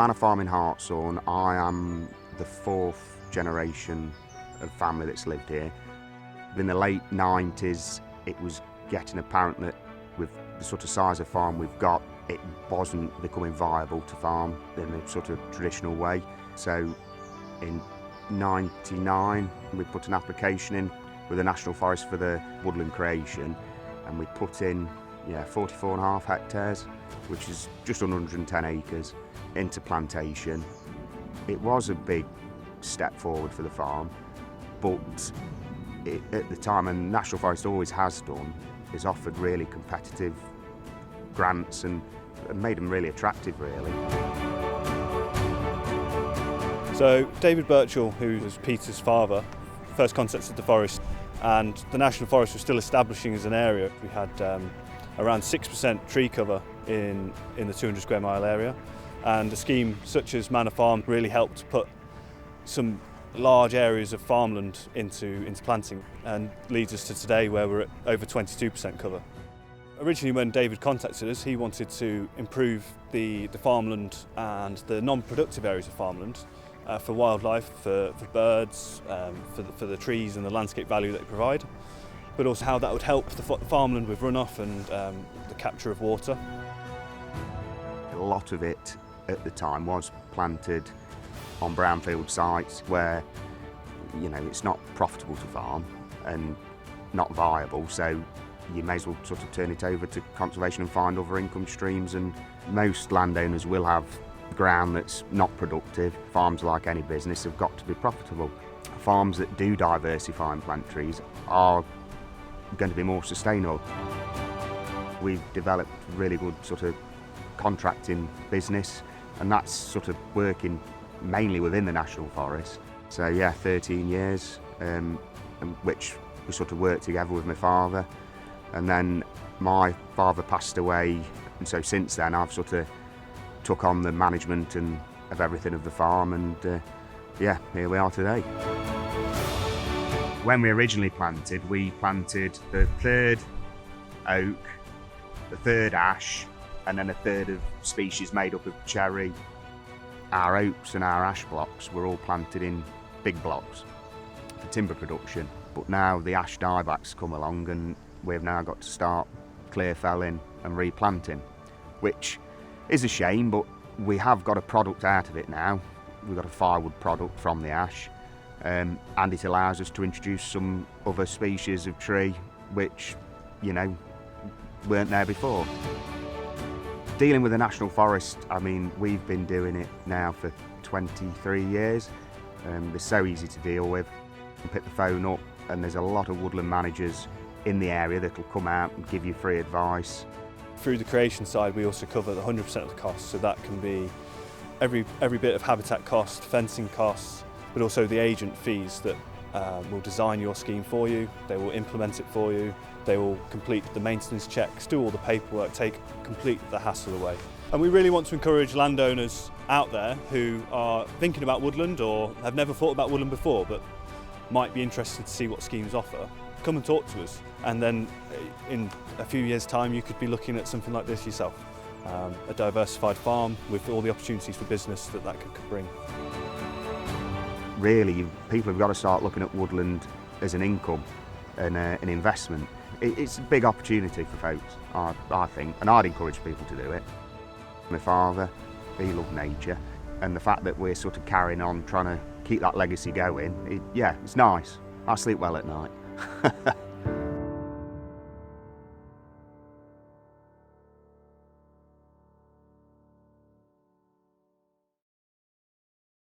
Manor Farm in Hartshorn, I am the fourth generation of family that's lived here. In the late 90s, it was getting apparent that with the sort of size of farm we've got, it wasn't becoming viable to farm in the sort of traditional way. So in '99, we put an application in with the National Forest for the woodland creation, and we put in 44.5 hectares, which is just under 110 acres, into plantation. It was a big step forward for the farm, but at the time, and National Forest always has done, is offered really competitive grants and made them really attractive, really. So David Birchall, who was Peter's father, first contacted the forest, and the National Forest was still establishing as an area. We had around 6% tree cover in the 200 square mile area, and a scheme such as Manor Farm really helped put some large areas of farmland into planting, and leads us to today where we're at over 22% cover. Originally, when David contacted us, he wanted to improve the farmland and the non-productive areas of farmland for wildlife, for birds, for the trees and the landscape value that they provide, but also how that would help the farmland with runoff and the capture of water. A lot of it at the time was planted on brownfield sites where it's not profitable to farm and not viable, so you may as well sort of turn it over to conservation and find other income streams. And most landowners will have ground that's not productive. Farms, like any business, have got to be profitable. Farms that do diversify and plant trees are going to be more sustainable. We've developed really good sort of contracting business, and that's sort of working mainly within the National Forest. So 13 years, which we sort of worked together with my father, and then my father passed away, and so since then I've sort of took on the management and of everything of the farm, and here we are today. When we originally planted, we planted the third oak, the third ash, and then a third of species made up of cherry. Our oaks and our ash blocks were all planted in big blocks for timber production, but now the ash diebacks come along and we've now got to start clear felling and replanting, which is a shame, but we have got a product out of it now. We've got a firewood product from the ash, and it allows us to introduce some other species of tree which weren't there before. Dealing with the National Forest, I mean, we've been doing it now for 23 years. They're so easy to deal with. You can pick the phone up and there's a lot of woodland managers in the area that will come out and give you free advice. Through the creation side, we also cover the 100% of the costs, so that can be every bit of habitat cost, fencing costs, but also the agent fees that will design your scheme for you, they will implement it for you, they will complete the maintenance checks, do all the paperwork, complete the hassle away. And we really want to encourage landowners out there who are thinking about woodland or have never thought about woodland before but might be interested to see what schemes offer. Come and talk to us, and then in a few years' time you could be looking at something like this yourself. A diversified farm with all the opportunities for business that could bring. Really, people have got to start looking at woodland as an income and an investment. It's a big opportunity for folks, I think, and I'd encourage people to do it. My father, he loved nature, and the fact that we're sort of carrying on trying to keep that legacy going, it's nice. I sleep well at night.